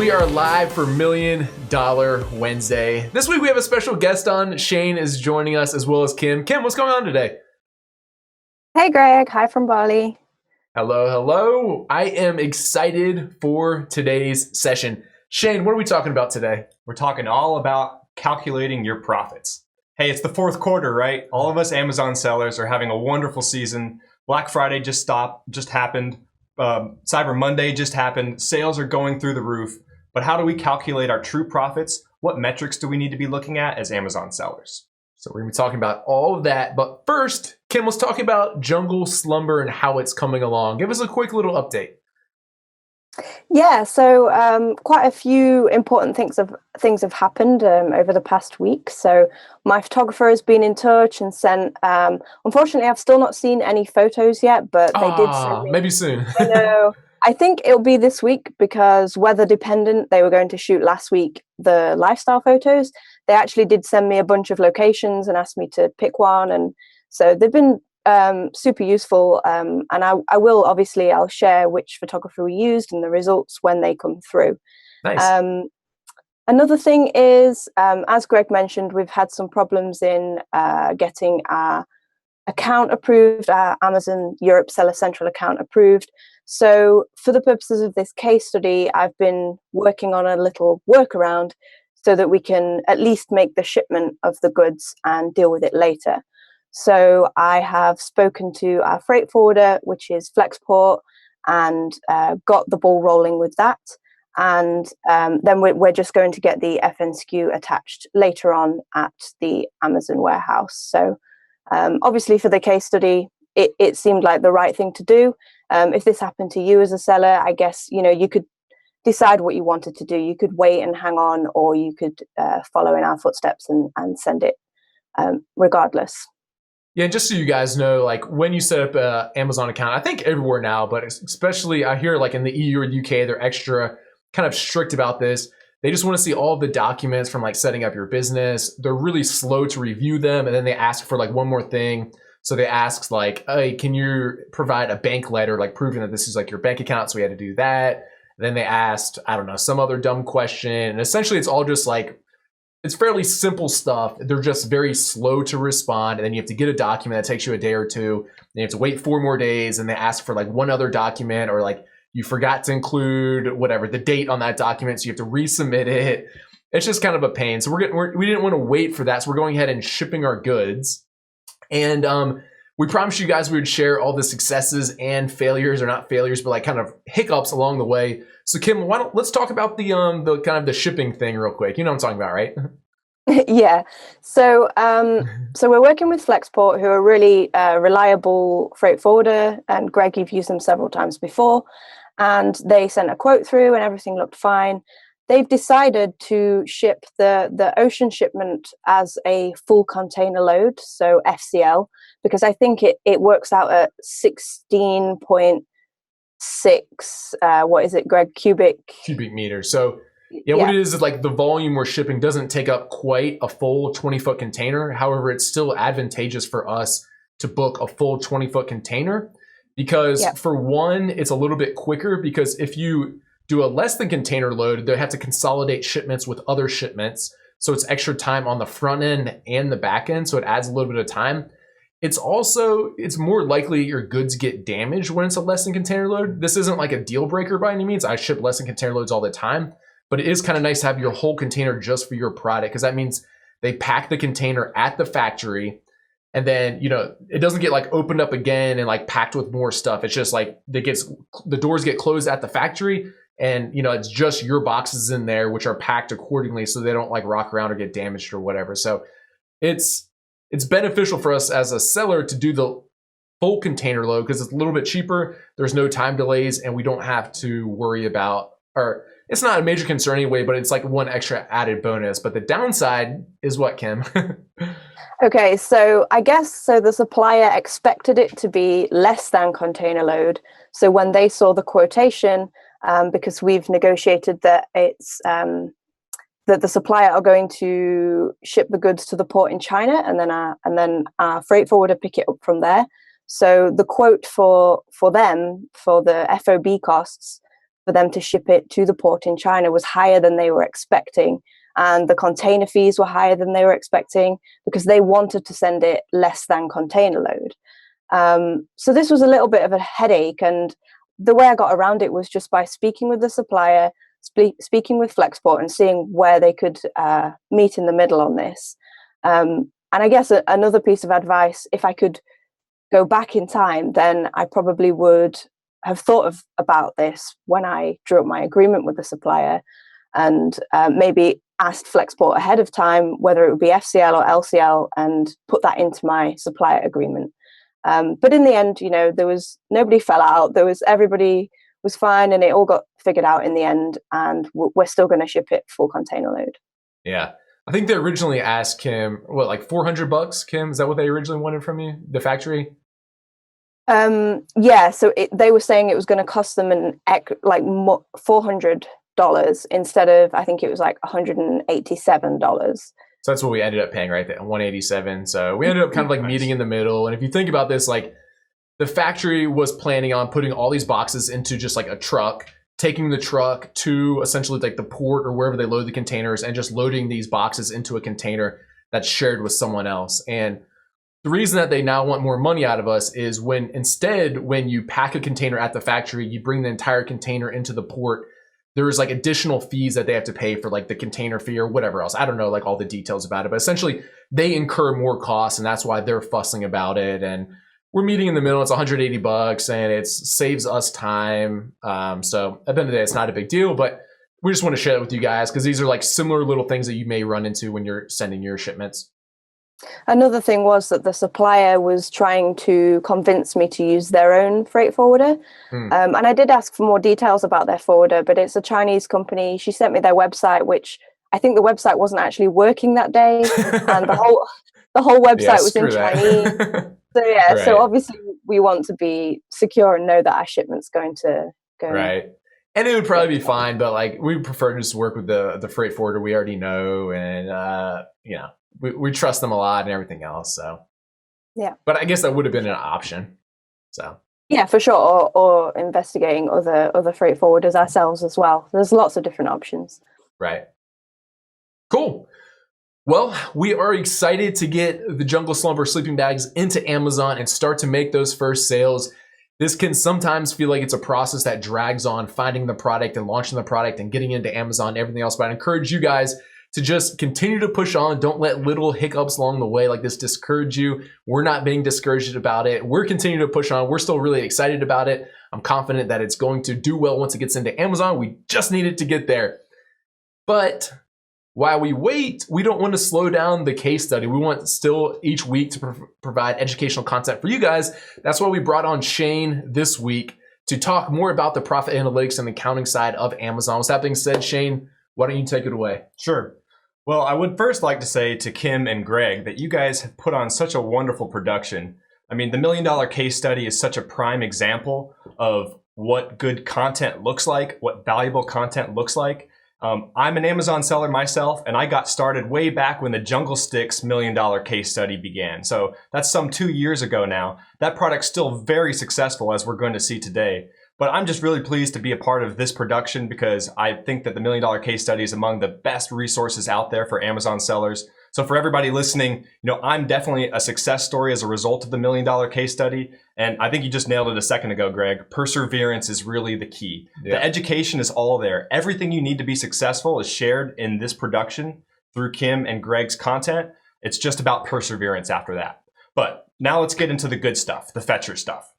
we are live for Million Dollar Wednesday. This week we have a special guest on. Shane is joining us as well as Kim. Kim, what's going on today? Hey Greg, hi from Bali. Hello, hello. I am excited for today's session. Shane, what are we talking about today? We're talking all about calculating your profits. Hey, it's the fourth quarter, right? All of us Amazon sellers are having a wonderful season. Black Friday just happened. Cyber Monday just happened. Sales are going through the roof. But how do we calculate our true profits? What metrics do we need to be looking at as Amazon sellers? So we're going to be talking about all of that. But first, Kim, let's talk about Jungle Slumber and how it's coming along. Give us a quick little update. Yeah, so quite a few important things have happened over the past week. So my photographer has been in touch and sent. Unfortunately, I've still not seen any photos yet, but they did send me. Maybe soon. I know. I think it'll be this week because weather dependent. They were going to shoot last week the lifestyle photos. They actually did send me a bunch of locations and asked me to pick one, and so they've been super useful, and I will obviously I'll share which photographer we used and the results when they come through. Nice. Another thing is, as Greg mentioned, we've had some problems in getting our account approved, our Amazon Europe Seller Central account approved. So for the purposes of this case study, I've been working on a little workaround so that we can at least make the shipment of the goods and deal with it later. So I have spoken to our freight forwarder, which is Flexport, and got the ball rolling with that. And then we're just going to get the FNSKU attached later on at the Amazon warehouse. So obviously for the case study, it seemed like the right thing to do. If this happened to you as a seller, I guess, you could decide what you wanted to do. You could wait and hang on, or you could follow in our footsteps and send it regardless. Yeah, and just so you guys know, like when you set up an Amazon account, I think everywhere now, but especially I hear like in the EU or UK, they're extra kind of strict about this. They just want to see all the documents from like setting up your business. They're really slow to review them. And then they ask for like one more thing. So they ask like, hey, can you provide a bank letter, like proving that this is like your bank account? So we had to do that. And then they asked, I don't know, some other dumb question. And essentially it's all just like, it's fairly simple stuff. They're just very slow to respond. And then you have to get a document that takes you a day or two. Then you have to wait 4 more days. And they ask for like one other document, or like you forgot to include whatever, the date on that document. So you have to resubmit it. It's just kind of a pain. So we didn't want to wait for that. So we're going ahead and shipping our goods. And we promised you guys we would share all the successes and failures, or not failures, but like kind of hiccups along the way. So Kim, let's talk about the kind of the shipping thing real quick. You know what I'm talking about, right? Yeah. So we're working with Flexport, who are really reliable freight forwarder. And Greg, you've used them several times before. And they sent a quote through and everything looked fine. They've decided to ship the ocean shipment as a full container load, so FCL, because I think it works out at 16.6, what is it, Greg, cubic meters. So yeah, what it is like the volume we're shipping doesn't take up quite a full 20-foot container. However, it's still advantageous for us to book a full 20-foot container because for one, it's a little bit quicker, because if you do a less than container load, they have to consolidate shipments with other shipments. So it's extra time on the front end and the back end. So it adds a little bit of time. It's more likely your goods get damaged when it's a less than container load. This isn't like a deal breaker by any means. I ship less than container loads all the time, but it is kind of nice to have your whole container just for your product, because that means they pack the container at the factory. And then, it doesn't get like opened up again and like packed with more stuff. It's just like the doors get closed at the factory. And, it's just your boxes in there, which are packed accordingly so they don't like rock around or get damaged or whatever. So it's beneficial for us as a seller to do the full container load because it's a little bit cheaper. There's no time delays and we don't have to worry about, or it's not a major concern anyway, but it's like one extra added bonus. But the downside is what, Kim? Okay, so I guess the supplier expected it to be less than container load. So when they saw the quotation, because we've negotiated that it's that the supplier are going to ship the goods to the port in China, and then our freight forwarder pick it up from there. So the quote for them for the FOB costs for them to ship it to the port in China was higher than they were expecting. And the container fees were higher than they were expecting because they wanted to send it less than container load. So this was a little bit of a headache. And the way I got around it was just by speaking with the supplier, speaking with Flexport and seeing where they could meet in the middle on this. And I guess another piece of advice, if I could go back in time, then I probably would have thought about this when I drew up my agreement with the supplier, and maybe asked Flexport ahead of time whether it would be FCL or LCL and put that into my supplier agreement. But in the end, nobody fell out. Everybody was fine, and it all got figured out in the end. And we're still going to ship it full container load. Yeah, I think they originally asked Kim like $400. Kim, is that what they originally wanted from you, the factory? Yeah. So they were saying it was going to cost them $400 instead of, I think it was like $187. So that's what we ended up paying, right? At $187. So we ended up kind of like meeting in the middle. And if you think about this, like the factory was planning on putting all these boxes into just like a truck, taking the truck to essentially like the port or wherever they load the containers and just loading these boxes into a container that's shared with someone else. And the reason that they now want more money out of us is when you pack a container at the factory, you bring the entire container into the port, there's like additional fees that they have to pay for like the container fee or whatever else. I don't know like all the details about it, but essentially they incur more costs and that's why they're fussing about it. And we're meeting in the middle. It's $180 and it saves us time. So at the end of the day, it's not a big deal, but we just want to share it with you guys because these are like similar little things that you may run into when you're sending your shipments. Another thing was that the supplier was trying to convince me to use their own freight forwarder. And I did ask for more details about their forwarder, but it's a Chinese company. She sent me their website, which I think the website wasn't actually working that day. And the whole website was in Chinese. So yeah, right. So obviously we want to be secure and know that our shipment's going to go. Right. And it would probably be fine, but like we prefer to just work with the freight forwarder we already know, and we trust them a lot and everything else. So yeah. But I guess that would have been an option. So yeah, for sure, or investigating other freight forwarders ourselves as well. There's lots of different options. Right. Cool. Well, we are excited to get the Jungle Slumber sleeping bags into Amazon and start to make those first sales. This can sometimes feel like it's a process that drags on, finding the product and launching the product and getting into Amazon and everything else. But I encourage you guys to just continue to push on. Don't let little hiccups along the way like this discourage you. We're not being discouraged about it. We're continuing to push on. We're still really excited about it. I'm confident that it's going to do well once it gets into Amazon. We just need it to get there. But while we wait, we don't want to slow down the case study. We want still each week to provide educational content for you guys. That's why we brought on Shane this week to talk more about the profit analytics and accounting side of Amazon. With that being said, Shane, why don't you take it away? Sure. Well, I would first like to say to Kim and Greg that you guys have put on such a wonderful production. I mean, the $1 Million Case Study is such a prime example of what good content looks like, what valuable content looks like. I'm an Amazon seller myself, and I got started way back when the Jungle Sticks $1 Million Case Study began. So that's some 2 years ago now. That product's still very successful, as we're going to see today. But I'm just really pleased to be a part of this production because I think that the $1 Million Case Study is among the best resources out there for Amazon sellers. So for everybody listening, I'm definitely a success story as a result of the $1 Million Case Study. And I think you just nailed it a second ago, Greg. Perseverance is really the key. Yeah. The education is all there. Everything you need to be successful is shared in this production through Kim and Greg's content. It's just about perseverance after that. But now let's get into the good stuff, the fetcher stuff.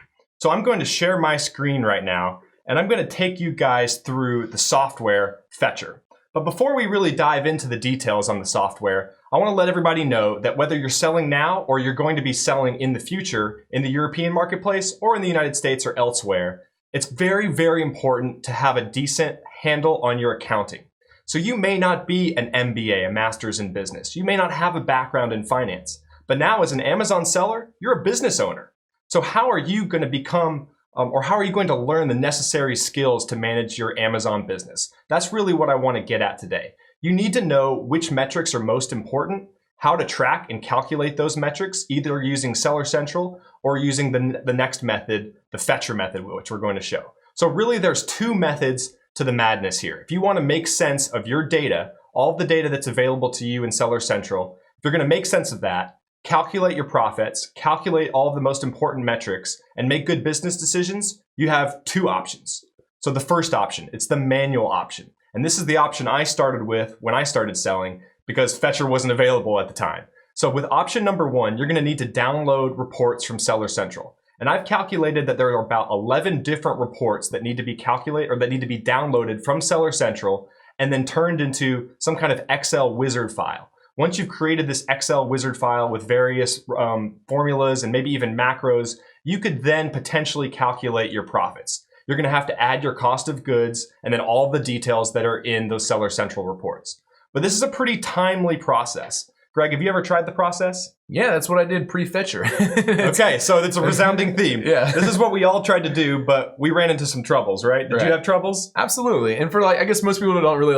So I'm going to share my screen right now, and I'm going to take you guys through the software Fetcher. But before we really dive into the details on the software, I want to let everybody know that whether you're selling now or you're going to be selling in the future in the European marketplace or in the United States or elsewhere, it's very, very important to have a decent handle on your accounting. So you may not be an MBA, a master's in business. You may not have a background in finance. But now as an Amazon seller, you're a business owner. So how are you going to become, or how are you going to learn the necessary skills to manage your Amazon business? That's really what I want to get at today. You need to know which metrics are most important, how to track and calculate those metrics, either using Seller Central or using the next method, the Fetcher method, which we're going to show. So really there's two methods to the madness here. If you want to make sense of your data, all of the data that's available to you in Seller Central, if you're going to make sense of that, calculate your profits, calculate all of the most important metrics, and make good business decisions, you have two options. So the first option, it's the manual option. And this is the option I started with when I started selling because Fetcher wasn't available at the time. So with option number one, you're going to need to download reports from Seller Central. And I've calculated that there are about 11 different reports that need to be calculated or that need to be downloaded from Seller Central and then turned into some kind of Excel wizard file. Once you've created this Excel wizard file with various formulas and maybe even macros, you could then potentially calculate your profits. You're going to have to add your cost of goods and then all the details that are in those Seller Central reports. But this is a pretty timely process. Greg, have you ever tried the process? Yeah, that's what I did pre-Fetcher. Okay, so it's a resounding theme. Yeah. This is what we all tried to do, but we ran into some troubles, right? Did you have troubles? Absolutely. And for I guess most people don't really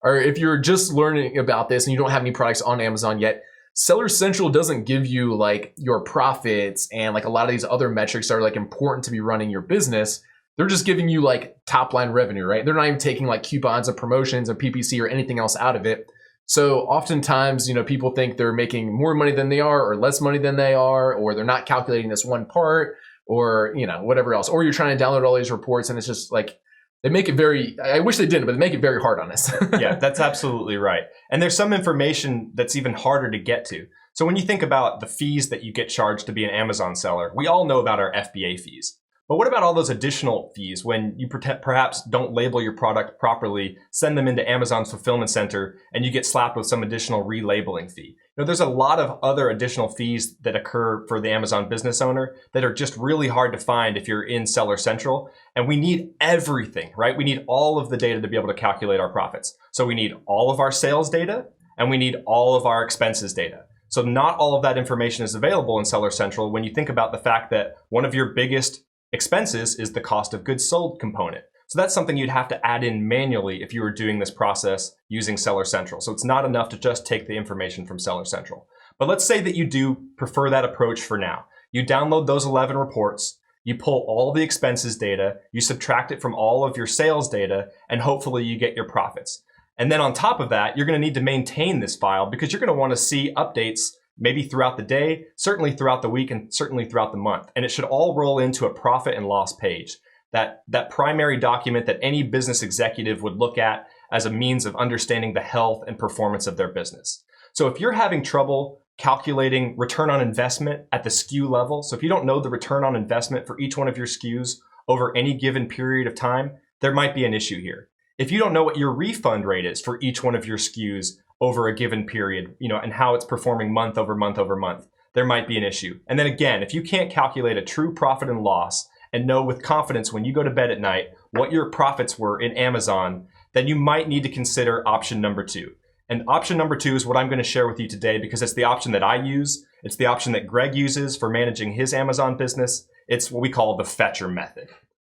or if you're just learning about this and you don't have any products on Amazon yet, Seller Central doesn't give you your profits and a lot of these other metrics that are important to be running your business. They're just giving you top line revenue, right? They're not even taking coupons and promotions and PPC or anything else out of it. So oftentimes, people think they're making more money than they are or less money than they are, or they're not calculating this one part or, whatever else. Or you're trying to download all these reports and it's just they make it very, I wish they didn't, but they make it very hard on us. Yeah, that's absolutely right. And there's some information that's even harder to get to. So when you think about the fees that you get charged to be an Amazon seller, we all know about our FBA fees. But what about all those additional fees when you perhaps don't label your product properly, send them into Amazon's fulfillment center, and you get slapped with some additional relabeling fee? There's a lot of other additional fees that occur for the Amazon business owner that are just really hard to find if you're in Seller Central. And we need everything, right? We need all of the data to be able to calculate our profits. So we need all of our sales data and we need all of our expenses data. So not all of that information is available in Seller Central when you think about the fact that one of your biggest expenses is the cost of goods sold component. So that's something you'd have to add in manually if you were doing this process using Seller Central. So it's not enough to just take the information from Seller Central. But let's say that you do prefer that approach for now. You download those 11 reports, you pull all the expenses data, you subtract it from all of your sales data, and hopefully you get your profits. And then on top of that, you're going to need to maintain this file because you're going to want to see updates maybe throughout the day, certainly throughout the week, and certainly throughout the month. And it should all roll into a profit and loss page. That primary document that any business executive would look at as a means of understanding the health and performance of their business. So if you're having trouble calculating return on investment at the SKU level, so if you don't know the return on investment for each one of your SKUs over any given period of time, there might be an issue here. If you don't know what your refund rate is for each one of your SKUs over a given period, and how it's performing month over month over month, there might be an issue. And then again, if you can't calculate a true profit and loss and know with confidence when you go to bed at night what your profits were in Amazon, then you might need to consider option number two. And option number two is what I'm going to share with you today because it's the option that I use. It's the option that Greg uses for managing his Amazon business. It's what we call the Fetcher method.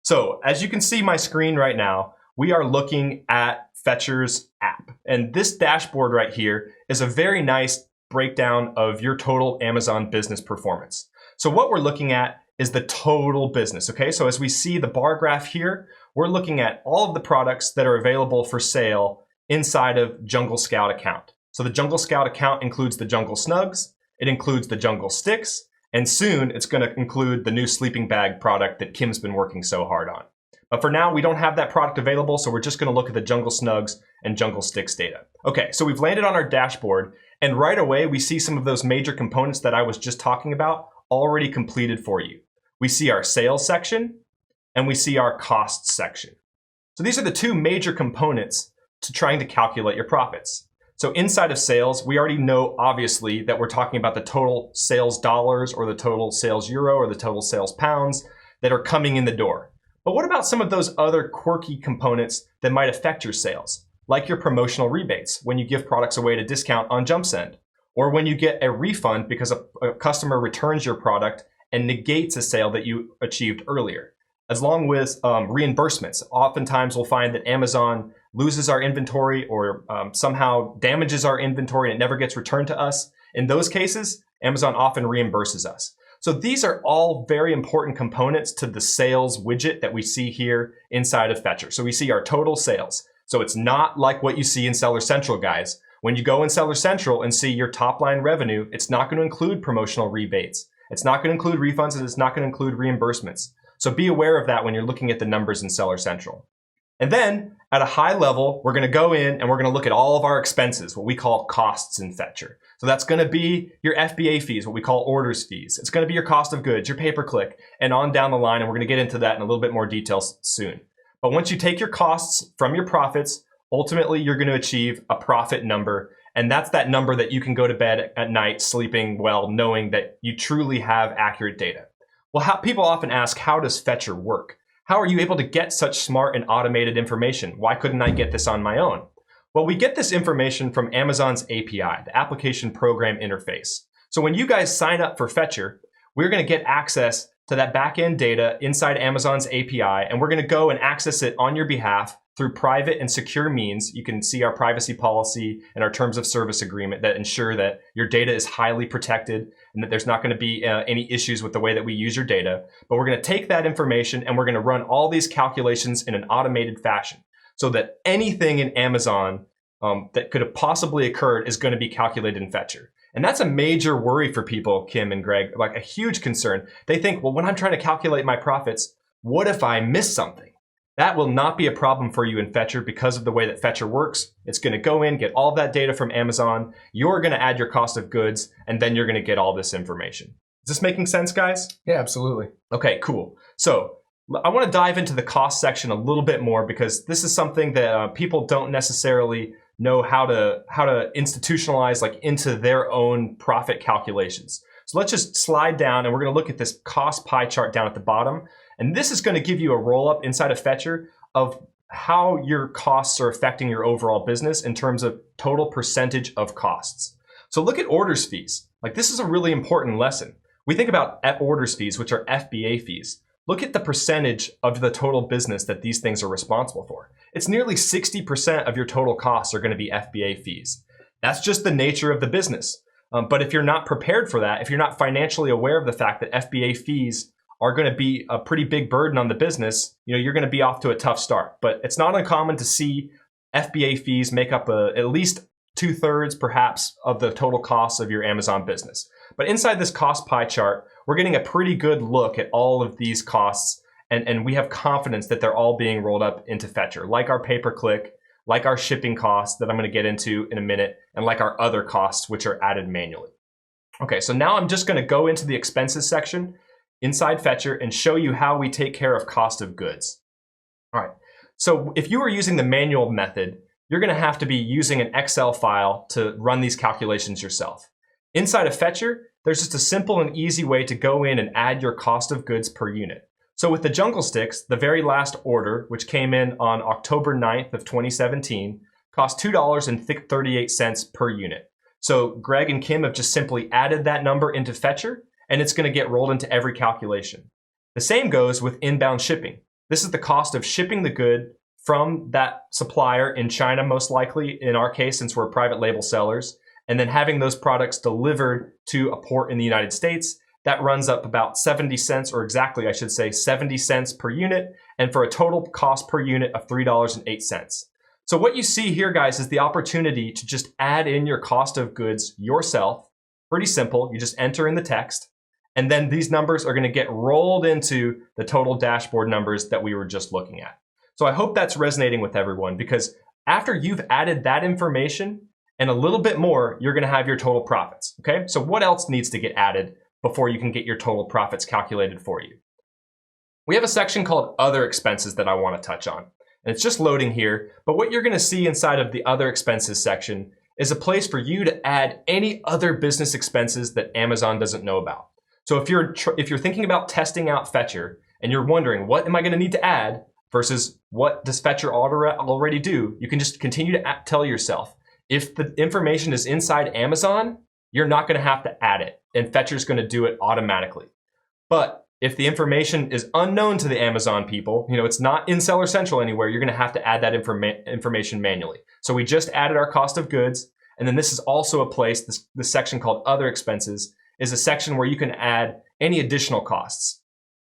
So as you can see my screen right now, we are looking at Fetcher's app. And this dashboard right here is a very nice breakdown of your total Amazon business performance. So what we're looking at is the total business, okay? So as we see the bar graph here, we're looking at all of the products that are available for sale inside of Jungle Scout account. So the Jungle Scout account includes the Jungle Snugs, it includes the Jungle Sticks, and soon it's gonna include the new sleeping bag product that Kim's been working so hard on. But for now, we don't have that product available, so we're just going to look at the Jungle Snugs and Jungle Sticks data. Okay, so we've landed on our dashboard, and right away, we see some of those major components that I was just talking about already completed for you. We see our sales section, and we see our costs section. So these are the two major components to trying to calculate your profits. So inside of sales, we already know, obviously, that we're talking about the total sales dollars or the total sales euro or the total sales pounds that are coming in the door. But what about some of those other quirky components that might affect your sales? Like your promotional rebates when you give products away at a discount on JumpSend, or when you get a refund because a customer returns your product and negates a sale that you achieved earlier. As long with reimbursements, oftentimes we'll find that Amazon loses our inventory or somehow damages our inventory and it never gets returned to us. In those cases, Amazon often reimburses us. So these are all very important components to the sales widget that we see here inside of Fetcher. So we see our total sales. So it's not like what you see in Seller Central, guys. When you go in Seller Central and see your top line revenue, it's not going to include promotional rebates. It's not going to include refunds, and it's not going to include reimbursements. So be aware of that when you're looking at the numbers in Seller Central. And then at a high level, we're going to go in and we're going to look at all of our expenses, what we call costs in Fetcher. So that's going to be your FBA fees, what we call orders fees. It's going to be your cost of goods, your pay-per-click, and on down the line. And we're going to get into that in a little bit more detail soon. But once you take your costs from your profits, ultimately you're going to achieve a profit number. And that's that number that you can go to bed at night sleeping well, knowing that you truly have accurate data. Well, people often ask, how does Fetcher work? How are you able to get such smart and automated information? Why couldn't I get this on my own? Well, we get this information from Amazon's API, the Application Program Interface. So when you guys sign up for Fetcher, we're going to get access to that back-end data inside Amazon's API, and we're going to go and access it on your behalf through private and secure means. You can see our privacy policy and our terms of service agreement that ensure that your data is highly protected and that there's not going to be any issues with the way that we use your data. But we're going to take that information and we're going to run all these calculations in an automated fashion so that anything in Amazon that could have possibly occurred is going to be calculated in Fetcher. And that's a major worry for people, Kim and Greg, like a huge concern. They think, well, when I'm trying to calculate my profits, what if I miss something? That will not be a problem for you in Fetcher because of the way that Fetcher works. It's going to go in, get all that data from Amazon. You're going to add your cost of goods, and then you're going to get all this information. Is this making sense, guys? Yeah, absolutely. Okay, cool. So I want to dive into the cost section a little bit more because this is something that people don't necessarily know how to institutionalize like into their own profit calculations. So let's just slide down and we're going to look at this cost pie chart down at the bottom. And this is going to give you a roll up inside of Fetcher of how your costs are affecting your overall business in terms of total percentage of costs. So look at orders fees. Like this is a really important lesson. We think about orders fees, which are FBA fees. Look at the percentage of the total business that these things are responsible for. It's nearly 60% of your total costs are going to be FBA fees. That's just the nature of the business. But if you're not prepared for that, if you're not financially aware of the fact that FBA fees are going to be a pretty big burden on the business, you're going to be off to a tough start. But it's not uncommon to see FBA fees make up at least 2/3 perhaps of the total costs of your Amazon business. But inside this cost pie chart, we're getting a pretty good look at all of these costs, and we have confidence that they're all being rolled up into Fetcher, like our pay-per-click, like our shipping costs that I'm going to get into in a minute, and like our other costs, which are added manually. Okay, so now I'm just going to go into the expenses section inside Fetcher and show you how we take care of cost of goods. All right, so if you are using the manual method, you're going to have to be using an Excel file to run these calculations yourself. Inside of Fetcher, there's just a simple and easy way to go in and add your cost of goods per unit. So with the Jungle Sticks, the very last order, which came in on October 9th of 2017, cost $2.38 per unit. So Greg and Kim have just simply added that number into Fetcher, and it's going to get rolled into every calculation. The same goes with inbound shipping. This is the cost of shipping the good from that supplier in China, most likely, in our case, since we're private label sellers, and then having those products delivered to a port in the United States. That runs up about 70 cents, or exactly, I should say, 70 cents per unit, and for a total cost per unit of $3.08. So what you see here, guys, is the opportunity to just add in your cost of goods yourself. Pretty simple. You just enter in the text, and then these numbers are going to get rolled into the total dashboard numbers that we were just looking at. So I hope that's resonating with everyone, because after you've added that information and a little bit more, you're going to have your total profits. Okay, so what else needs to get added before you can get your total profits calculated for you? We have a section called Other Expenses that I want to touch on. And it's just loading here, but what you're going to see inside of the Other Expenses section is a place for you to add any other business expenses that Amazon doesn't know about. So if you're thinking about testing out Fetcher and you're wondering, what am I going to need to add versus what does Fetcher already do, you can just continue to tell yourself, if the information is inside Amazon, you're not going to have to add it, and Fetcher's going to do it automatically. But if the information is unknown to the Amazon people, it's not in Seller Central anywhere, you're going to have to add that information manually. So we just added our cost of goods, and then this is also a place, this section called Other Expenses is a section where you can add any additional costs.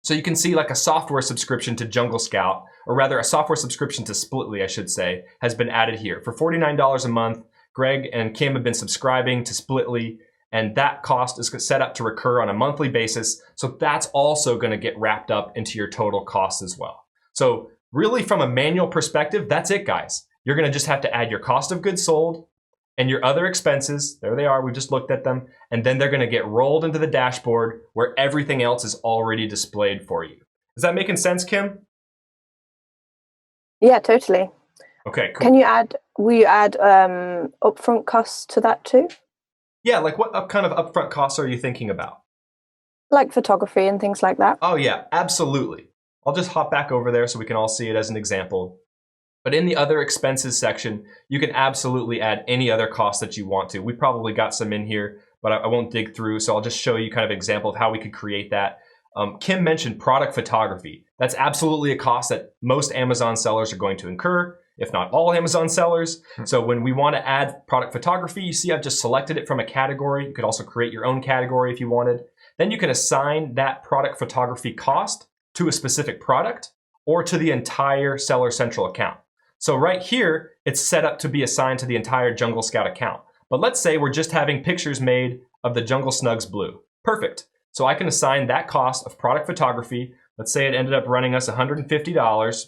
So you can see like a software subscription to Jungle Scout, or rather a software subscription to Splitly, I should say, has been added here. For $49 a month, Greg and Kim have been subscribing to Splitly, and that cost is set up to recur on a monthly basis. So that's also going to get wrapped up into your total costs as well. So really from a manual perspective, that's it, guys. You're going to just have to add your cost of goods sold and your other expenses. There they are. We just looked at them. And then they're going to get rolled into the dashboard where everything else is already displayed for you. Is that making sense, Kim? Yeah, totally. Okay, cool. Will you add upfront costs to that too? Yeah, like what kind of upfront costs are you thinking about? Like photography and things like that. Oh yeah, absolutely. I'll just hop back over there so we can all see it as an example. But in the other expenses section, you can absolutely add any other cost that you want to. We probably got some in here, but I won't dig through. So I'll just show you kind of an example of how we could create that. Kim mentioned product photography. That's absolutely a cost that most Amazon sellers are going to incur, if not all Amazon sellers. So when we want to add product photography, you see I've just selected it from a category. You could also create your own category if you wanted. Then you can assign that product photography cost to a specific product or to the entire Seller Central account. So right here, it's set up to be assigned to the entire Jungle Scout account. But let's say we're just having pictures made of the Jungle Snugs Blue. Perfect. So I can assign that cost of product photography. Let's say it ended up running us $150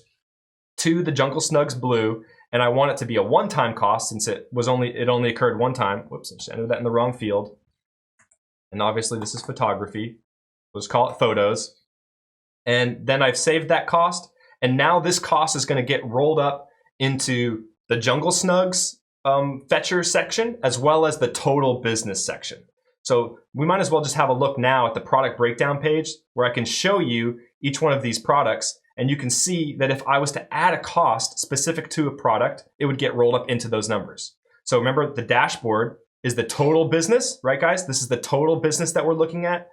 to the Jungle Snugs Blue, and I want it to be a one-time cost since it only occurred one time. Whoops, I just entered that in the wrong field. And obviously this is photography. Let's call it photos. And then I've saved that cost, and now this cost is going to get rolled up into the Jungle Snugs fetcher section, as well as the total business section. So we might as well just have a look now at the product breakdown page where I can show you each one of these products, and you can see that if I was to add a cost specific to a product, it would get rolled up into those numbers. So remember, the dashboard is the total business, right guys? This is the total business that we're looking at.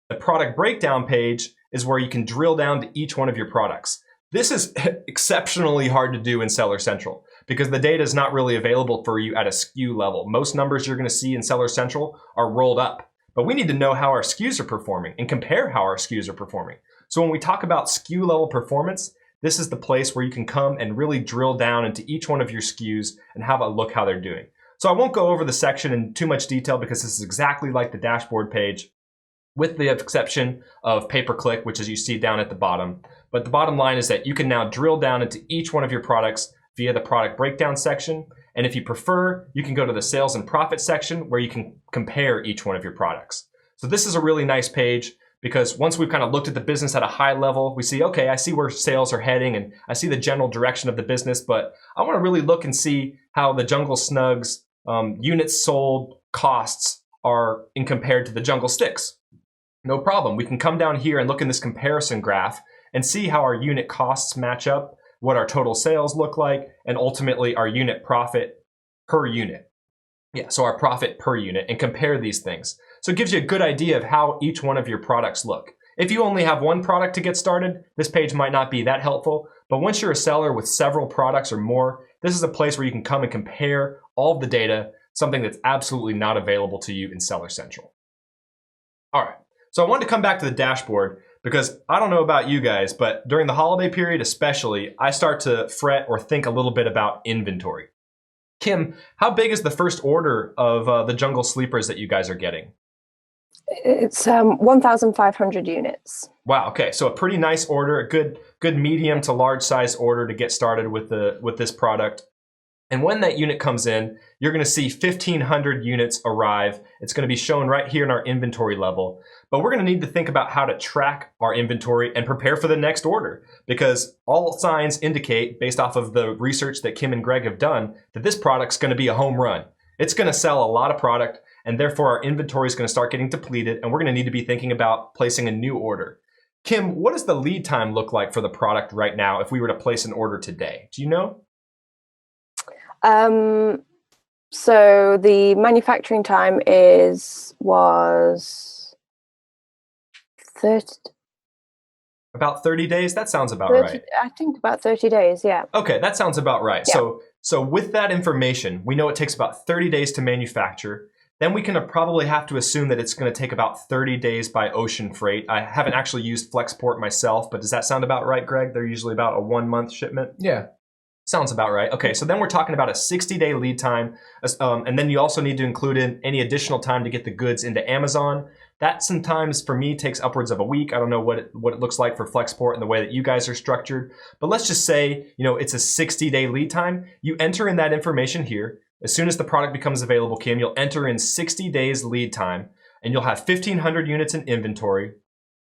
The product breakdown page is where you can drill down to each one of your products. This is exceptionally hard to do in Seller Central because the data is not really available for you at a SKU level. Most numbers you're going to see in Seller Central are rolled up, but we need to know how our SKUs are performing and compare how our SKUs are performing. So when we talk about SKU level performance, this is the place where you can come and really drill down into each one of your SKUs and have a look how they're doing. So I won't go over the section in too much detail because this is exactly like the dashboard page, with the exception of pay-per-click, which is you see down at the bottom. But the bottom line is that you can now drill down into each one of your products via the product breakdown section. And if you prefer, you can go to the sales and profit section where you can compare each one of your products. So this is a really nice page because once we've kind of looked at the business at a high level, we see, okay, I see where sales are heading and I see the general direction of the business, but I want to really look and see how the Jungle Snugs units sold costs are in compared to the Jungle Sticks. No problem. We can come down here and look in this comparison graph and see how our unit costs match up, what our total sales look like, and ultimately our unit profit per unit. Yeah, so our profit per unit, and compare these things. So it gives you a good idea of how each one of your products look. If you only have one product to get started, this page might not be that helpful, but once you're a seller with several products or more, this is a place where you can come and compare all of the data, something that's absolutely not available to you in Seller Central. All right, so I wanted to come back to the dashboard because I don't know about you guys, but during the holiday period especially, I start to fret or think a little bit about inventory. Kim, how big is the first order of the Jungle Sleepers that you guys are getting? It's 1,500 units. Wow, okay, so a pretty nice order, a good medium to large size order to get started with this product. And when that unit comes in, you're going to see 1,500 units arrive. It's going to be shown right here in our inventory level. But we're going to need to think about how to track our inventory and prepare for the next order, because all signs indicate, based off of the research that Kim and Greg have done, that this product's going to be a home run. It's going to sell a lot of product, and therefore our inventory is going to start getting depleted, and we're going to need to be thinking about placing a new order. Kim, what does the lead time look like for the product right now if we were to place an order today? Do you know? So the manufacturing time was 30. About 30 days? That sounds about 30, right. I think about 30 days, yeah. Okay, that sounds about right. Yeah. So with that information, we know it takes about 30 days to manufacture. then we can probably have to assume that it's going to take about 30 days by ocean freight. I haven't actually used Flexport myself, but does that sound about right, Greg? They're usually about a 1-month shipment. Yeah. Sounds about right. Okay, so then we're talking about a 60-day lead time, and then you also need to include in any additional time to get the goods into Amazon. That sometimes, for me, takes upwards of a week. I don't know what it looks like for Flexport and the way that you guys are structured, but let's just say, it's a 60-day lead time. You enter in that information here. As soon as the product becomes available, Kim, you'll enter in 60 days lead time, and you'll have 1,500 units in inventory.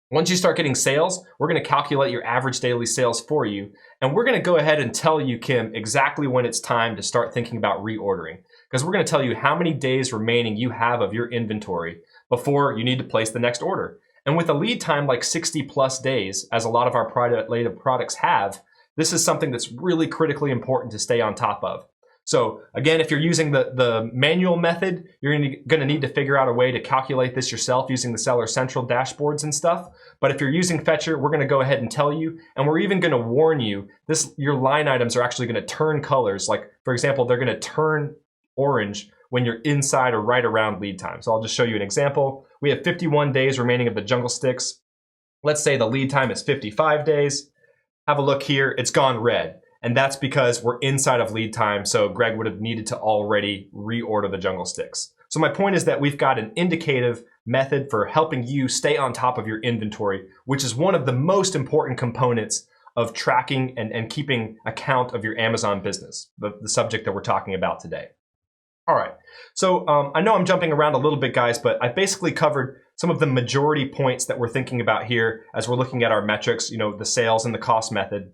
Once you start getting sales, we're going to calculate your average daily sales for you. And we're going to go ahead and tell you, Kim, exactly when it's time to start thinking about reordering. Because we're going to tell you how many days remaining you have of your inventory before you need to place the next order. And with a lead time like 60 plus days, as a lot of our private label products have, this is something that's really critically important to stay on top of. So again, if you're using the manual method, you're going to need to figure out a way to calculate this yourself using the Seller Central dashboards and stuff. But if you're using Fetcher, we're going to go ahead and tell you, and we're even going to warn you, your line items are actually going to turn colors. Like, for example, they're going to turn orange when you're inside or right around lead time. So I'll just show you an example. We have 51 days remaining of the jungle sticks. Let's say the lead time is 55 days. Have a look here. It's gone red. And that's because we're inside of lead time, so Greg would have needed to already reorder the jungle sticks. So my point is that we've got an indicative method for helping you stay on top of your inventory, which is one of the most important components of tracking and keeping account of your Amazon business, the subject that we're talking about today. All right, so I know I'm jumping around a little bit, guys, but I basically covered some of the majority points that we're thinking about here as we're looking at our metrics, the sales and the cost method.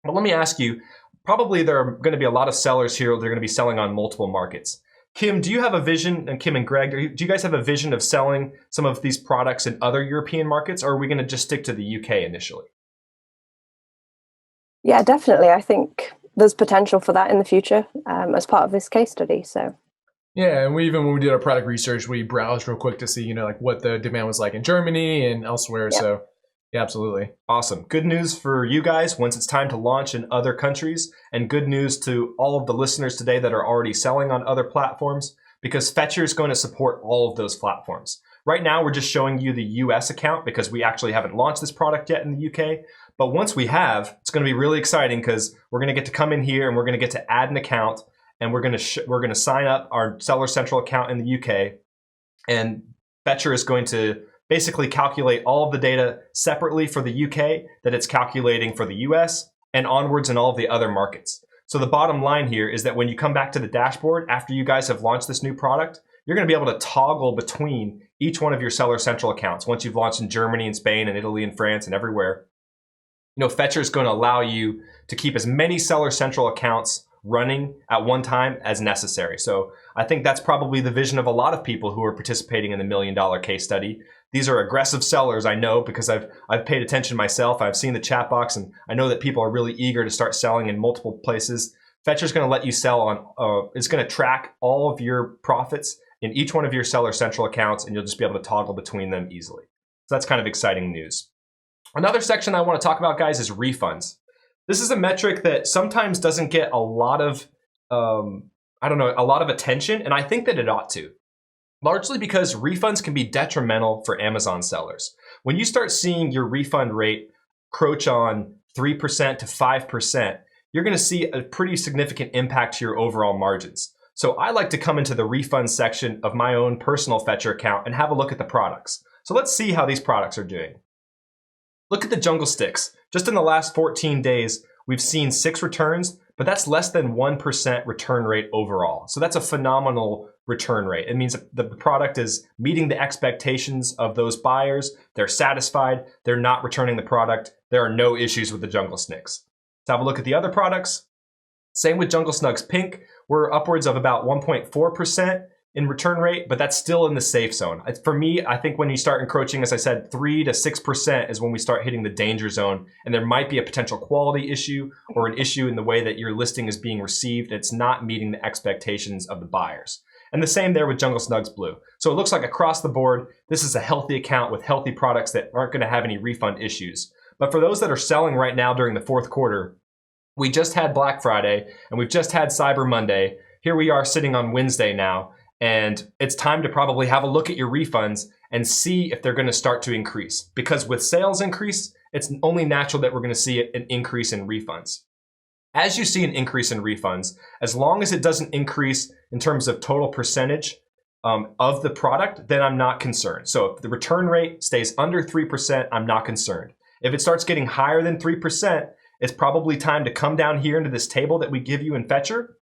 But let me ask you, probably there are going to be a lot of sellers here. They're going to be selling on multiple markets. Kim, do you have a vision, and Kim and Greg, do you guys have a vision of selling some of these products in other European markets, or are we going to just stick to the UK initially? Yeah, definitely. I think there's potential for that in the future as part of this case study. So. Yeah, and when we did our product research, we browsed real quick to see, like what the demand was like in Germany and elsewhere. Yep. So. Yeah, absolutely. Awesome. Good news for you guys once it's time to launch in other countries, and good news to all of the listeners today that are already selling on other platforms, because Fetcher is going to support all of those platforms. Right now, we're just showing you the US account because we actually haven't launched this product yet in the UK. But once we have, it's going to be really exciting because we're going to get to come in here and we're going to get to add an account, and we're going to sign up our Seller Central account in the UK, and Fetcher is going to basically calculate all of the data separately for the UK that it's calculating for the US and onwards in all of the other markets. So the bottom line here is that when you come back to the dashboard after you guys have launched this new product, you're going to be able to toggle between each one of your Seller Central accounts. Once you've launched in Germany and Spain and Italy and France and everywhere, Fetcher is going to allow you to keep as many Seller Central accounts running at one time as necessary. So I think that's probably the vision of a lot of people who are participating in the $1 million case study. These are aggressive sellers, I know, because I've paid attention myself. I've seen the chat box, and I know that people are really eager to start selling in multiple places. Fetcher's going to let you sell on, it's going to track all of your profits in each one of your Seller Central accounts, and you'll just be able to toggle between them easily. So that's kind of exciting news. Another section I want to talk about, guys, is refunds. This is a metric that sometimes doesn't get a lot of, a lot of attention, and I think that it ought to. Largely because refunds can be detrimental for Amazon sellers. When you start seeing your refund rate crouch on 3% to 5%, you're going to see a pretty significant impact to your overall margins. So I like to come into the refund section of my own personal Fetcher account and have a look at the products. So let's see how these products are doing. Look at the jungle sticks. Just in the last 14 days, we've seen 6 returns, but that's less than 1% return rate overall. So that's a phenomenal return rate. It means the product is meeting the expectations of those buyers. They're satisfied. They're not returning the product. There are no issues with the jungle sticks. Let's have a look at the other products. Same with Jungle Snugs Pink. We're upwards of about 1.4% in return rate, but that's still in the safe zone. For me, I think when you start encroaching, as I said, 3 to 6% is when we start hitting the danger zone, and there might be a potential quality issue or an issue in the way that your listing is being received. It's not meeting the expectations of the buyers. And the same there with Jungle Snugs Blue. So it looks like across the board, this is a healthy account with healthy products that aren't going to have any refund issues. But for those that are selling right now during the fourth quarter, we just had Black Friday and we've just had Cyber Monday. Here we are sitting on Wednesday now. And it's time to probably have a look at your refunds and see if they're going to start to increase. Because with sales increase, it's only natural that we're going to see an increase in refunds. As you see an increase in refunds, as long as it doesn't increase in terms of total percentage of the product, then I'm not concerned. So if the return rate stays under 3%, I'm not concerned. If it starts getting higher than 3%, it's probably time to come down here into this table that we give you in Fetcher.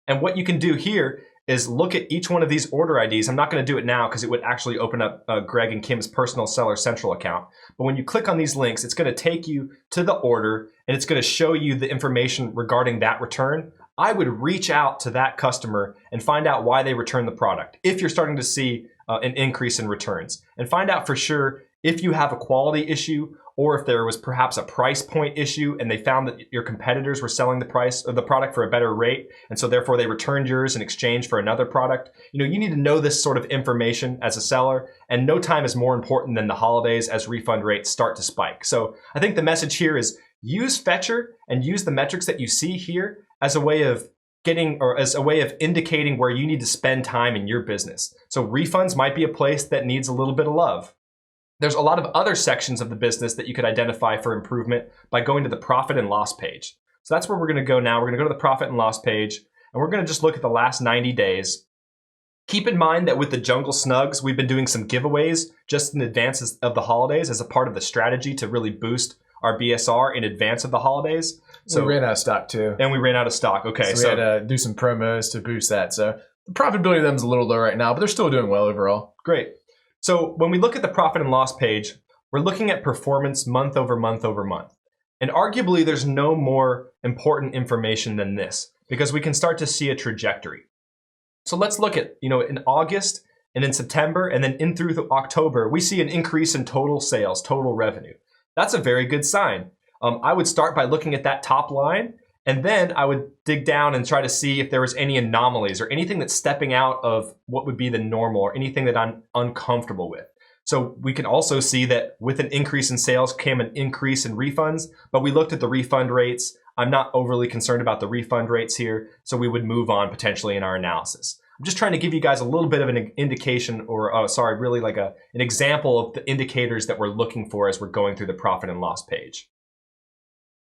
And what you can do here is look at each one of these order IDs. I'm not going to do it now because it would actually open up Greg and Kim's personal Seller Central account. But when you click on these links, it's going to take you to the order and it's going to show you the information regarding that return. I would reach out to that customer and find out why they returned the product if you're starting to see an increase in returns, and find out for sure if you have a quality issue or if there was perhaps a price point issue and they found that your competitors were selling the price of the product for a better rate, and so therefore they returned yours in exchange for another product. You know, you need to know this sort of information as a seller, and no time is more important than the holidays as refund rates start to spike. So I think the message here is use Fetcher and use the metrics that you see here as a way of indicating where you need to spend time in your business. So refunds might be a place that needs a little bit of love. There's a lot of other sections of the business that you could identify for improvement by going to the profit and loss page. So that's where we're going to go now. We're going to go to the profit and loss page, and we're going to just look at the last 90 days. Keep in mind that with the Jungle Snugs, we've been doing some giveaways just in advance of the holidays as a part of the strategy to really boost our BSR in advance of the holidays. So we ran out of stock too. And we ran out of stock. Okay. So we had to do some promos to boost that. So the profitability of them is a little low right now, but they're still doing well overall. Great. So when we look at the profit and loss page, we're looking at performance month over month over month. And arguably there's no more important information than this because we can start to see a trajectory. So let's look at, in August and in September and then in through October, we see an increase in total sales, total revenue. That's a very good sign. I would start by looking at that top line, and then I would dig down and try to see if there was any anomalies or anything that's stepping out of what would be the normal or anything that I'm uncomfortable with. So we can also see that with an increase in sales came an increase in refunds, but we looked at the refund rates. I'm not overly concerned about the refund rates here, so we would move on potentially in our analysis. I'm just trying to give you guys a little bit of an indication really like an example of the indicators that we're looking for as we're going through the profit and loss page.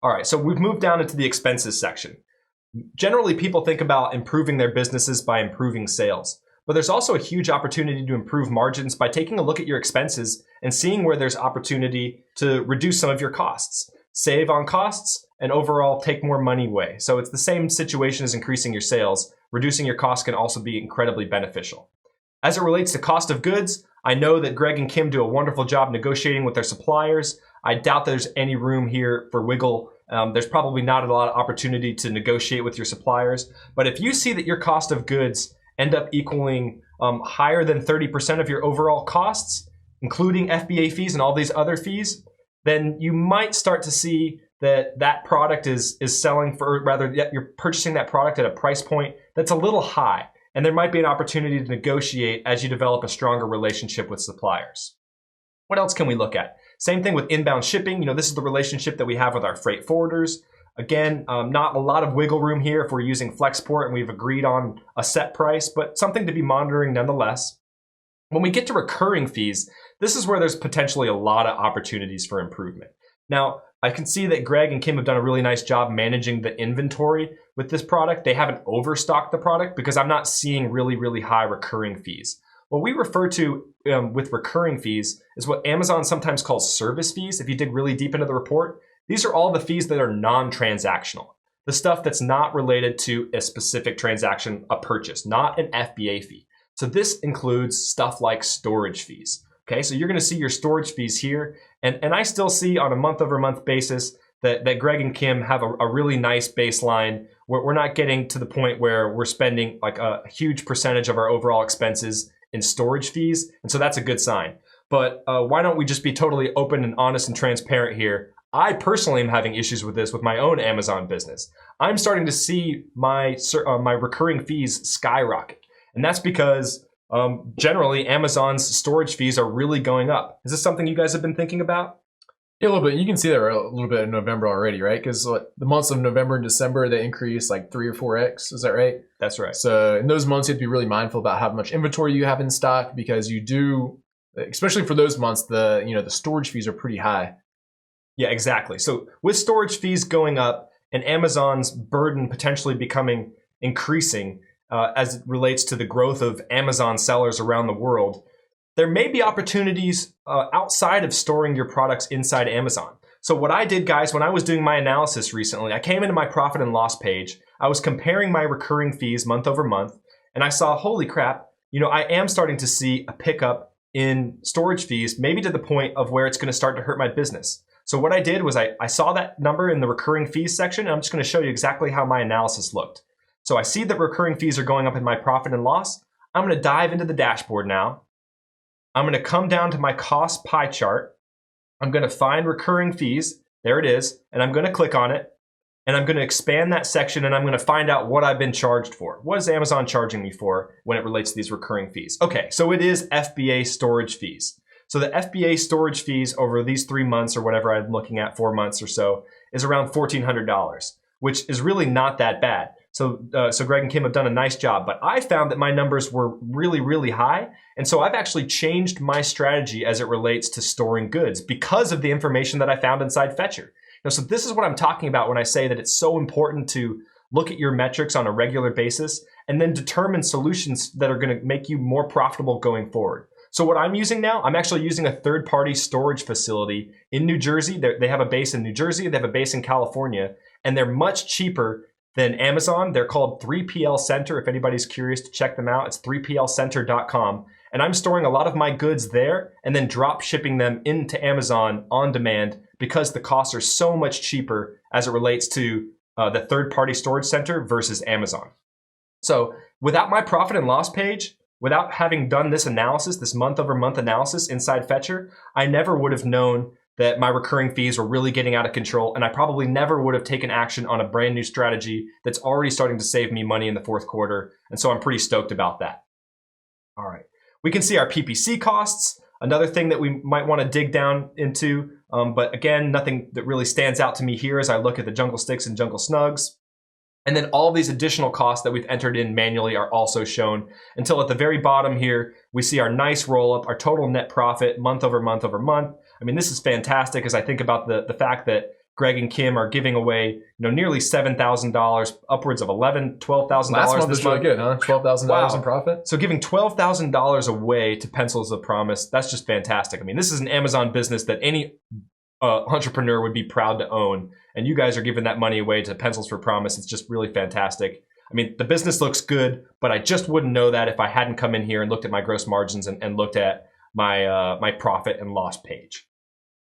All right, so we've moved down into the expenses section. Generally, people think about improving their businesses by improving sales, but there's also a huge opportunity to improve margins by taking a look at your expenses and seeing where there's opportunity to reduce some of your costs, save on costs, and overall take more money away. So it's the same situation as increasing your sales. Reducing your costs can also be incredibly beneficial. As it relates to cost of goods, I know that Greg and Kim do a wonderful job negotiating with their suppliers. I doubt there's any room here for wiggle. There's probably not a lot of opportunity to negotiate with your suppliers. But if you see that your cost of goods end up equaling higher than 30% of your overall costs, including FBA fees and all these other fees, then you might start to see that product is selling for, rather, you're purchasing that product at a price point that's a little high. And there might be an opportunity to negotiate as you develop a stronger relationship with suppliers. What else can we look at? Same thing with inbound shipping. This is the relationship that we have with our freight forwarders. Again, not a lot of wiggle room here if we're using Flexport and we've agreed on a set price, but something to be monitoring nonetheless. When we get to recurring fees, this is where there's potentially a lot of opportunities for improvement. Now, I can see that Greg and Kim have done a really nice job managing the inventory with this product. They haven't overstocked the product because I'm not seeing really, really high recurring fees. What we refer to with recurring fees is what Amazon sometimes calls service fees. If you dig really deep into the report, these are all the fees that are non-transactional. The stuff that's not related to a specific transaction, a purchase, not an FBA fee. So this includes stuff like storage fees. Okay, so you're going to see your storage fees here. And I still see on a month-over-month basis that Greg and Kim have a really nice baseline. We're not getting to the point where we're spending like a huge percentage of our overall expenses in storage fees. And so that's a good sign. But why don't we just be totally open and honest and transparent here? I personally am having issues with this with my own Amazon business. I'm starting to see my recurring fees skyrocket. And that's because generally Amazon's storage fees are really going up. Is this something you guys have been thinking about? Yeah, a little bit. You can see that a little bit in November already, right? Because the months of November and December, they increase like 3 or 4x. Is that right? That's right. So in those months, you have to be really mindful about how much inventory you have in stock, because you do, especially for those months, the storage fees are pretty high. Yeah, exactly. So with storage fees going up and Amazon's burden potentially becoming increasing as it relates to the growth of Amazon sellers around the world, there may be opportunities outside of storing your products inside Amazon. So what I did, guys, when I was doing my analysis recently, I came into my profit and loss page. I was comparing my recurring fees month over month, and I saw, holy crap, I am starting to see a pickup in storage fees, maybe to the point of where it's going to start to hurt my business. So what I did was I saw that number in the recurring fees section, and I'm just going to show you exactly how my analysis looked. So I see that recurring fees are going up in my profit and loss. I'm going to dive into the dashboard now. I'm going to come down to my cost pie chart. I'm going to find recurring fees. There it is. And I'm going to click on it. And I'm going to expand that section, and I'm going to find out what I've been charged for. What is Amazon charging me for when it relates to these recurring fees? Okay, so it is FBA storage fees. So the FBA storage fees over these 3 months or whatever I'm looking at, 4 months or so, is around $1,400, which is really not that bad. So Greg and Kim have done a nice job, but I found that my numbers were really, really high. And so I've actually changed my strategy as it relates to storing goods because of the information that I found inside Fetcher. So this is what I'm talking about when I say that it's so important to look at your metrics on a regular basis and then determine solutions that are going to make you more profitable going forward. So what I'm using now, I'm actually using a third-party storage facility in New Jersey. They have a base in New Jersey, they have a base in California, and they're much cheaper than Amazon. They're called 3PL Center. If anybody's curious to check them out, it's 3plcenter.com. And I'm storing a lot of my goods there and then drop shipping them into Amazon on demand because the costs are so much cheaper as it relates to the third-party storage center versus Amazon. So without my profit and loss page, without having done this analysis, this month-over-month analysis inside Fetcher, I never would have known that my recurring fees were really getting out of control, and I probably never would have taken action on a brand new strategy that's already starting to save me money in the fourth quarter, and so I'm pretty stoked about that. All right, we can see our PPC costs, another thing that we might want to dig down into, but again, nothing that really stands out to me here as I look at the Jungle Sticks and Jungle Snugs. And then all these additional costs that we've entered in manually are also shown until at the very bottom here, we see our nice roll up, our total net profit month over month over month. I mean, this is fantastic as I think about the fact that Greg and Kim are giving away, nearly $7,000, upwards of $11,000, $12,000 Last month this was really month. good, huh? $12,000 Wow. in profit. So giving $12,000 away to Pencils of Promise, that's just fantastic. I mean, this is an Amazon business that any entrepreneur would be proud to own. And you guys are giving that money away to Pencils for Promise. It's just really fantastic. I mean, the business looks good, but I just wouldn't know that if I hadn't come in here and looked at my gross margins and looked at my profit and loss page.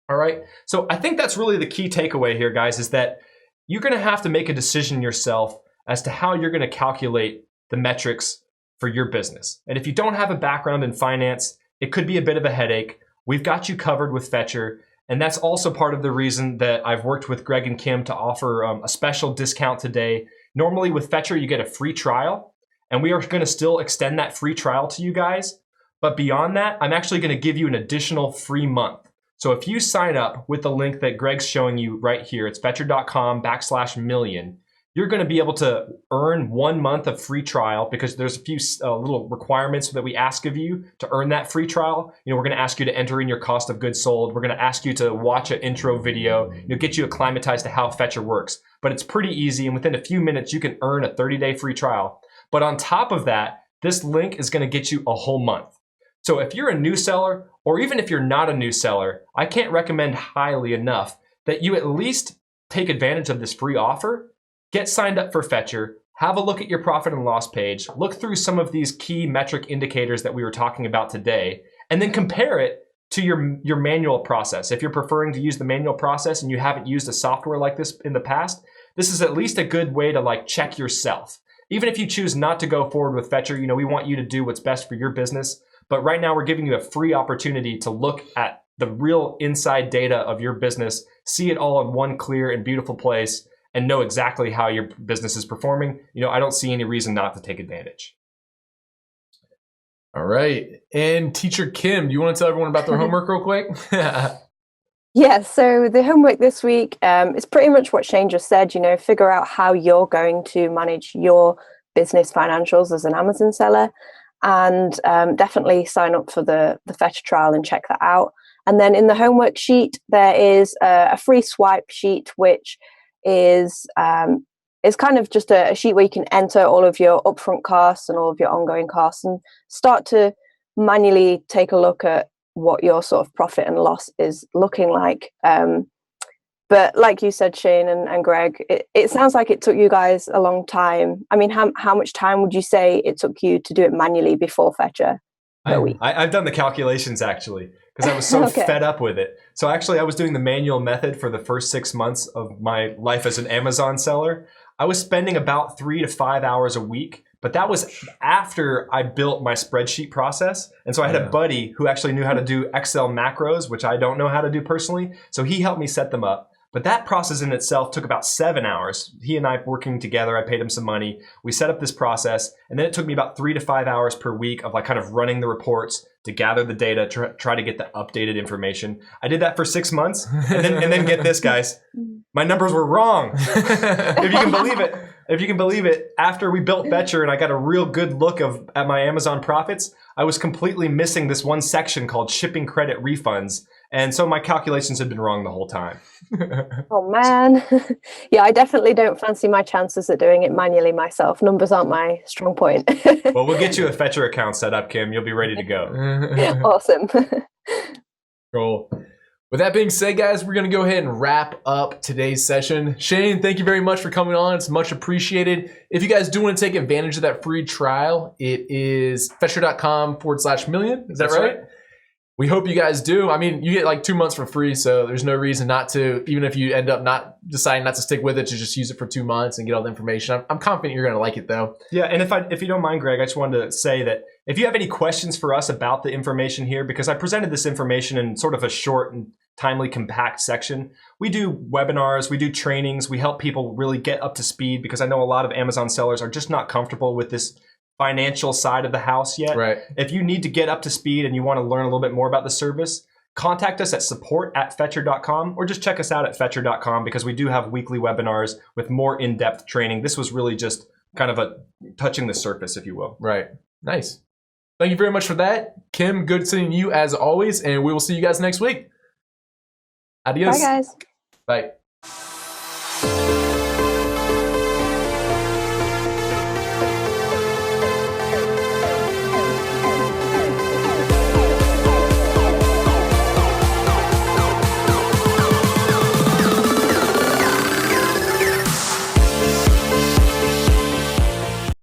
All right. So I think that's really the key takeaway here, guys, is that you're going to have to make a decision yourself as to how you're going to calculate the metrics for your business. And if you don't have a background in finance, it could be a bit of a headache. We've got you covered with Fetcher. And that's also part of the reason that I've worked with Greg and Kim to offer a special discount today. Normally with Fetcher, you get a free trial, and we are going to still extend that free trial to you guys. But beyond that, I'm actually going to give you an additional free month. So if you sign up with the link that Greg's showing you right here, it's fetcher.com/million, you're going to be able to earn 1 month of free trial because there's a few little requirements that we ask of you to earn that free trial. We're going to ask you to enter in your cost of goods sold. We're going to ask you to watch an intro video, get you acclimatized to how Fetcher works. But it's pretty easy, and within a few minutes, you can earn a 30-day free trial. But on top of that, this link is going to get you a whole month. So if you're a new seller, or even if you're not a new seller, I can't recommend highly enough that you at least take advantage of this free offer. Get signed up for Fetcher, have a look at your profit and loss page, look through some of these key metric indicators that we were talking about today, and then compare it to your manual process. If you're preferring to use the manual process and you haven't used a software like this in the past, this is at least a good way to check yourself. Even if you choose not to go forward with Fetcher, we want you to do what's best for your business. But right now we're giving you a free opportunity to look at the real inside data of your business, see it all in one clear and beautiful place, and know exactly how your business is performing. I don't see any reason not to take advantage. All right. And Teacher Kim, do you want to tell everyone about their homework real quick? Yeah, so the homework this week is pretty much what Shane just said, figure out how you're going to manage your business financials as an Amazon seller, and definitely sign up for the Fetcher trial and check that out. And then in the homework sheet, there is a free swipe sheet, which is kind of just a sheet where you can enter all of your upfront costs and all of your ongoing costs and start to manually take a look at what your sort of profit and loss is looking like. But like you said, Shane and Greg, it sounds like it took you guys a long time. I mean, how much time would you say it took you to do it manually before Fetcher per week? I've done the calculations actually, because I was so Okay. fed up with it. So actually I was doing the manual method for the first 6 months of my life as an Amazon seller. I was spending about 3 to 5 hours a week, but that was after I built my spreadsheet process. And so I had a buddy who actually knew how to do Excel macros, which I don't know how to do personally. So he helped me set them up. But that process in itself took about 7 hours. He and I working together, I paid him some money. We set up this process, and then it took me about 3 to 5 hours per week of like kind of running the reports to gather the data, try to get the updated information. I did that for 6 months, and then get this, guys, my numbers were wrong. If you can believe it. If you can believe it, after we built Fetcher and I got a real good look at my Amazon profits, I was completely missing this one section called shipping credit refunds. And so my calculations had been wrong the whole time. Oh man. Yeah, I definitely don't fancy my chances at doing it manually myself. Numbers aren't my strong point. Well, we'll get you a Fetcher account set up, Kim. You'll be ready to go. Awesome. Cool. With that being said, guys, we're going to go ahead and wrap up today's session. Shane, thank you very much for coming on. It's much appreciated. If you guys do want to take advantage of that free trial, it is Fetcher.com/million. Is that right? We hope you guys do. I mean, you get like 2 months for free, so there's no deciding not to stick with it, to just use it for 2 months and get all the information. I'm confident you're going to like it, though. Yeah, and if you don't mind, Greg, I just wanted to say that if you have any questions for us about the information here, because I presented this information in sort of a short and timely, compact section. We do webinars, we do trainings, we help people really get up to speed, because I know a lot of Amazon sellers are just not comfortable with this financial side of the house yet. Right. If you need to get up to speed and you want to learn a little bit more about the service, contact us at support@fetcher.com, or just check us out at fetcher.com, because we do have weekly webinars with more in-depth training. This was really just kind of touching the surface, if you will. Right. Nice. Thank you very much for that. Kim, good seeing you as always, and we will see you guys next week. Adios. Bye, guys. Bye.